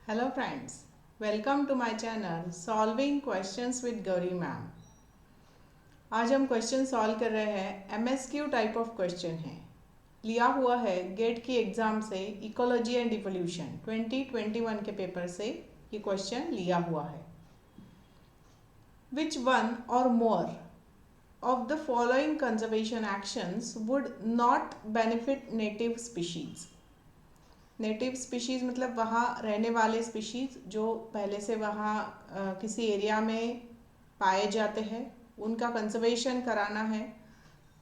Hello friends, welcome to my channel solving questions with Gauri ma'am. आज हम question solve कर रहे हैं। एमएसक्यू टाइप ऑफ क्वेश्चन है, लिया हुआ है गेट की एग्ज़ाम से। इकोलॉजी एंड इवोल्यूशन 2021 के पेपर से ये क्वेश्चन लिया हुआ है। विच वन और more of the following conservation actions would not benefit native species. Native species मतलब वहाँ रहने वाले स्पीशीज़ जो पहले से वहाँ किसी एरिया में पाए जाते हैं, उनका कंजर्वेशन कराना है।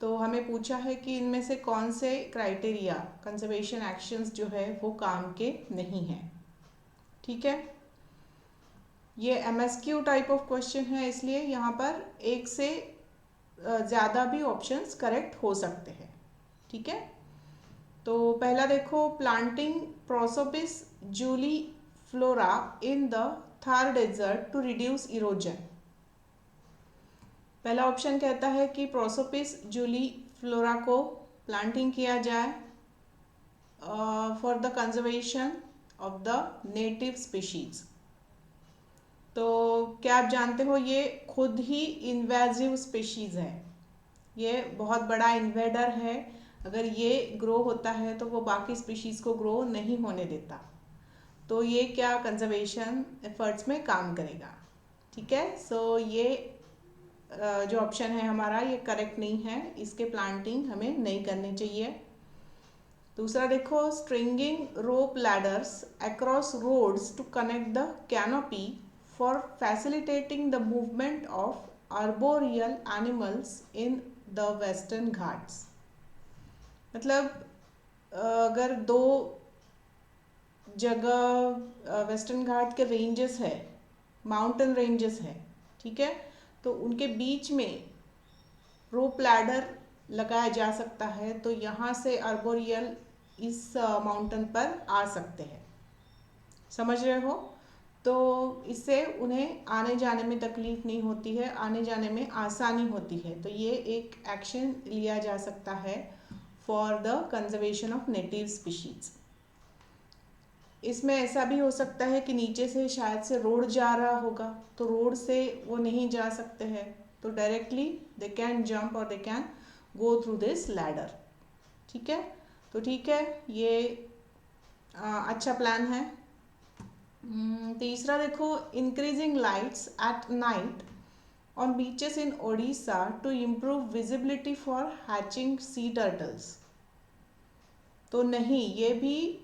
तो हमें पूछा है कि इनमें से कौन से क्राइटेरिया कंजर्वेशन एक्शंस जो है वो काम के नहीं हैं। ठीक है, ये एमएसक्यू टाइप ऑफ क्वेश्चन है, इसलिए यहाँ पर एक से ज़्यादा भी ऑप्शंस करेक्ट हो सकते हैं। ठीक है, तो पहला देखो, planting prosopis juliflora in the Thar desert to reduce erosion. पहला ऑप्शन कहता है कि प्रोसोपिस जूली फ्लोरा को प्लांटिंग किया जाए for the conservation of the native species. तो क्या आप जानते हो ये खुद ही इन्वेजिव स्पीशीज है, ये बहुत बड़ा इन्वेडर है। अगर ये ग्रो होता है तो वो बाकी स्पीशीज़ को ग्रो नहीं होने देता। तो ये क्या कंजर्वेशन एफर्ट्स में काम करेगा। ठीक है, सो ये जो ऑप्शन है हमारा ये करेक्ट नहीं है, इसके प्लांटिंग हमें नहीं करनी चाहिए। दूसरा देखो, stringing rope ladders across roads to connect the canopy for facilitating the movement of arboreal animals in the Western Ghats. मतलब अगर दो जगह वेस्टर्न घाट के रेंजेस है, माउंटेन रेंजेस है, ठीक है, तो उनके बीच में रोप लैडर लगाया जा सकता है, तो यहाँ से आर्बोरियल इस माउंटेन पर आ सकते हैं। समझ रहे हो? तो इससे उन्हें आने जाने में तकलीफ नहीं होती है, आने जाने में आसानी होती है। तो ये एक एक्शन लिया जा सकता है for the conservation of native species. इसमें ऐसा भी हो सकता है कि नीचे से शायद से रोड जा रहा होगा, तो रोड से वो नहीं जा सकते हैं, तो डायरेक्टली दे कैन जंप और they can go through this ladder. ठीक है, तो ठीक है, ये अच्छा प्लान है। तीसरा देखो, increasing lights at night on beaches in Odisha to improve visibility for hatching sea turtles. तो नहीं, ये भी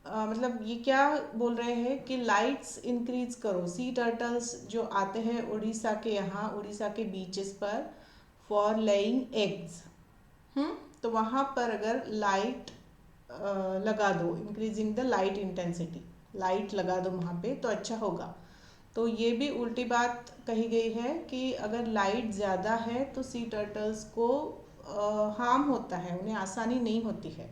मतलब ये क्या बोल रहे हैं कि लाइट्स इंक्रीज करो, सी टर्टल्स जो आते हैं उड़ीसा के यहाँ, उड़ीसा के बीचेस पर फॉर लेइंग एग्स, तो वहाँ पर अगर लाइट लगा दो, increasing the light intensity, light लगा दो वहाँ पे तो अच्छा होगा। तो ये भी उल्टी बात कही गई है कि अगर लाइट ज़्यादा है तो सी टर्टल्स को हार्म होता है, उन्हें आसानी नहीं होती है।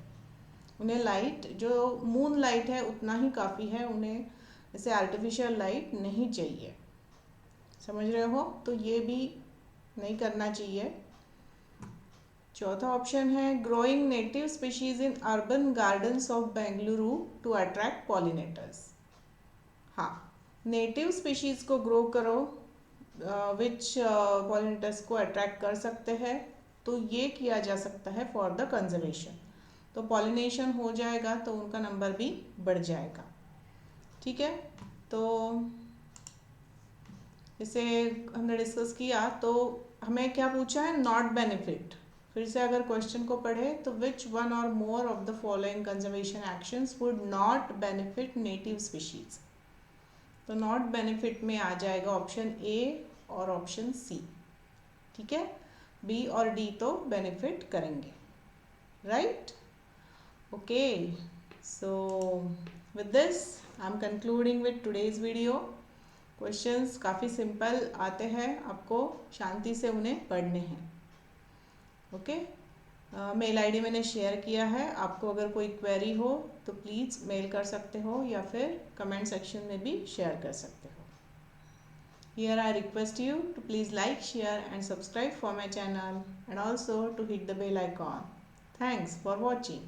उन्हें लाइट जो मून लाइट है उतना ही काफ़ी है, उन्हें जैसे आर्टिफिशियल लाइट नहीं चाहिए। समझ रहे हो? तो ये भी नहीं करना चाहिए। चौथा ऑप्शन है, growing native species in urban gardens of Bengaluru to attract pollinators. हाँ, नेटिव स्पीशीज को ग्रो करो विच पॉलिनेटर्स को अट्रैक्ट कर सकते हैं, तो ये किया जा सकता है फॉर द कंजर्वेशन। तो पॉलिनेशन हो जाएगा तो उनका नंबर भी बढ़ जाएगा। ठीक है, तो इसे हमने डिस्कस किया। तो हमें क्या पूछा है, नॉट बेनिफिट। फिर से अगर क्वेश्चन को पढ़े तो विच वन और more of the following conservation actions would not benefit native species. तो नॉट बेनिफिट में आ जाएगा ऑप्शन ए और ऑप्शन सी। ठीक है, बी और डी तो बेनिफिट करेंगे, right? Okay, so with this I'm concluding with today's video. Questions काफ़ी सिंपल आते हैं, आपको शांति से उन्हें पढ़ने हैं। ओके, मेल आईडी मैंने शेयर किया है, आपको अगर कोई क्वेरी हो तो प्लीज़ मेल कर सकते हो या फिर कमेंट सेक्शन में भी शेयर कर सकते हो। Here I request you to please like, share and subscribe for my channel and also to hit the bell icon. Thanks for watching.